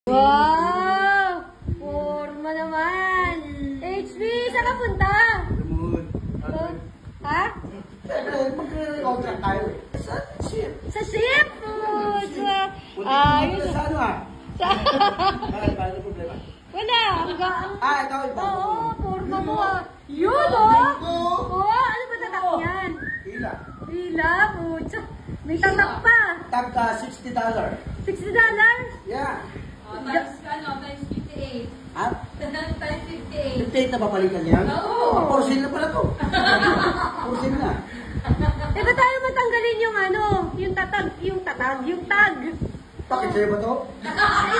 Wow! Forma naman! HB, saan ka punta? Ha? Mag-contract tayo eh. Sa ship! Ayos. Sa ano ah? Paano problema? Wala! Ito. Oo, forma mo ah. Yun oh! Ano ba tatak yan? Pila. Pila, pucha. May tatak pa. Tagka $60. $60? Yeah. Times 58. Ha? Times 58. 58 na papalikan yan? Oo. Porcine na pala to. Porcine na. Ba't tayo matanggalin yung ano? Yung tag. Bakit sa'yo ba to?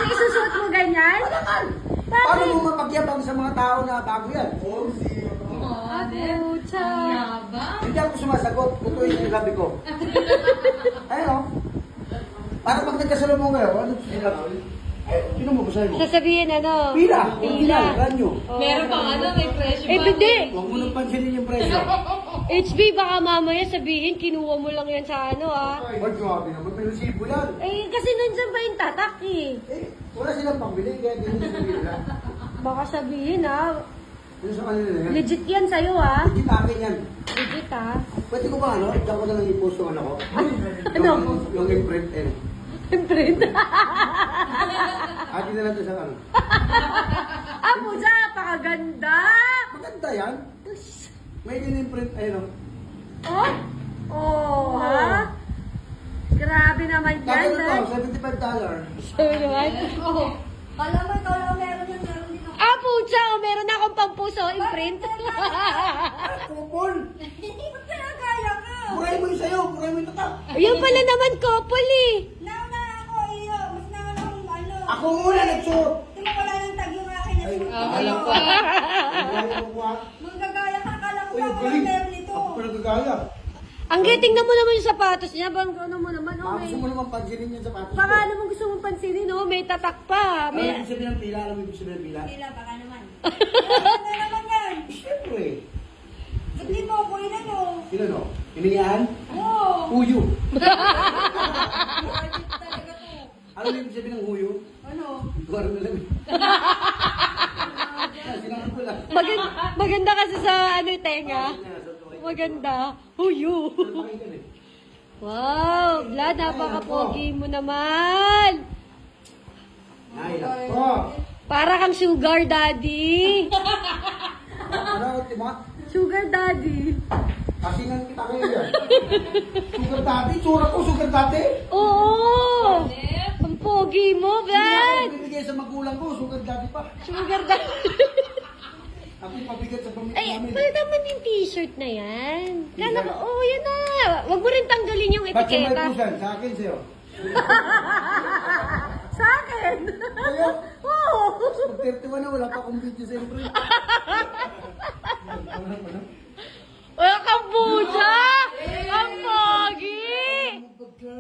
Isusuot mo ganyan? Palakan. Bakit? Paano mo mapagyabang sa mga tao na bago yan? Pucha. Yabang. Hindi ako sumasagot. Ito yung sabi ko. Ayun o. Para pag nagkasalubong kayo, ano sinabi? Sino mo basahin mo? Sasabihin ano? Pila. Pila. Ganyo. Meron pa may presyo ba? Hindi. Huwag mo nang pansinin yung presyo. HB, baka mamaya sabihin, kinuha mo lang yan sa ano ah. Ay, grabe naman. May resibo yan. Kasi nandyan ba yung tatak eh? Wala silang pangbili, kaya ganyan yung nila. Baka sabihin ah. Ano sa kanila na yan? Legit yan sa'yo ah. Legit akin yan. Legit ah. Pwede ko ba ano? Diyan ko na lang i-post yung ano ko. Ano? Yung imprint eh. Imprint. Atin na lang ito sa ano. Pucha, napakaganda. Maganda yan. May din-imprint ayun o. Oh, ha? Grabe naman yan. Kaya ito, $75. Sabi naman. Kala mo ikaw lang meron din ako. Pucha, meron na akong pampuso, imprint. Kupon! Ba't kaya kaya ka? Buray mo yung sayo, buray mo yung tatak. Yan pala naman, couple eh. Nauna ako iyo. Mas nauna akong ano. Ako muna nagsuot. Di mo wala ng tag yung akin na suot. Alam ko. Manggagaya ka. Kala ko Uy, ba wala galing. meron nito. Ako pa nagagaya. Ang tingnan mo naman yung sapatos niya. Bang ano mo naman, oh, Gusto mo naman pansinin yung sapatos ko. baka naman gusto mong pansinin, oh, may tatak pa. Alam mo ibig sabihin ng pila? Alam mo ibig sabihin ng pila? Pila baka naman. Ano naman yan? Siyempre. Ba't di mo ako ilan o? Sino no? Hiningahan? Oo. Huyo. Project talaga to. Alam mo ibig sabihin ng huyo? Ano? Iguar na lang. Sinabi ko lang. Maganda kasi sa ano tenga. Maganda. Huyo. Wow, Vlad, napaka-pogi mo naman. Nailap ko. Para kang sugar daddy. Ano, Tima? Sugar daddy. Kasingan kita kayo yan. Sugar daddy? Tsura ko, sugar daddy? Oo. Ang pogi mo, Vlad. Ako bibigay sa magulang ko, sugar daddy pa. Sugar daddy. Ako pabigat sa pamilya Ay, namin. pwede naman yung t-shirt na yan. Kala ko, yan na. Huwag mo rin tanggalin yung Ba't yung may etiketa. pusan? Sa akin sa'yo. Sa akin? Sa'yo? Oo. Pag 31 na, wala pa akong video sa imprint. Wala kang buja! Ang pogi! Pagka.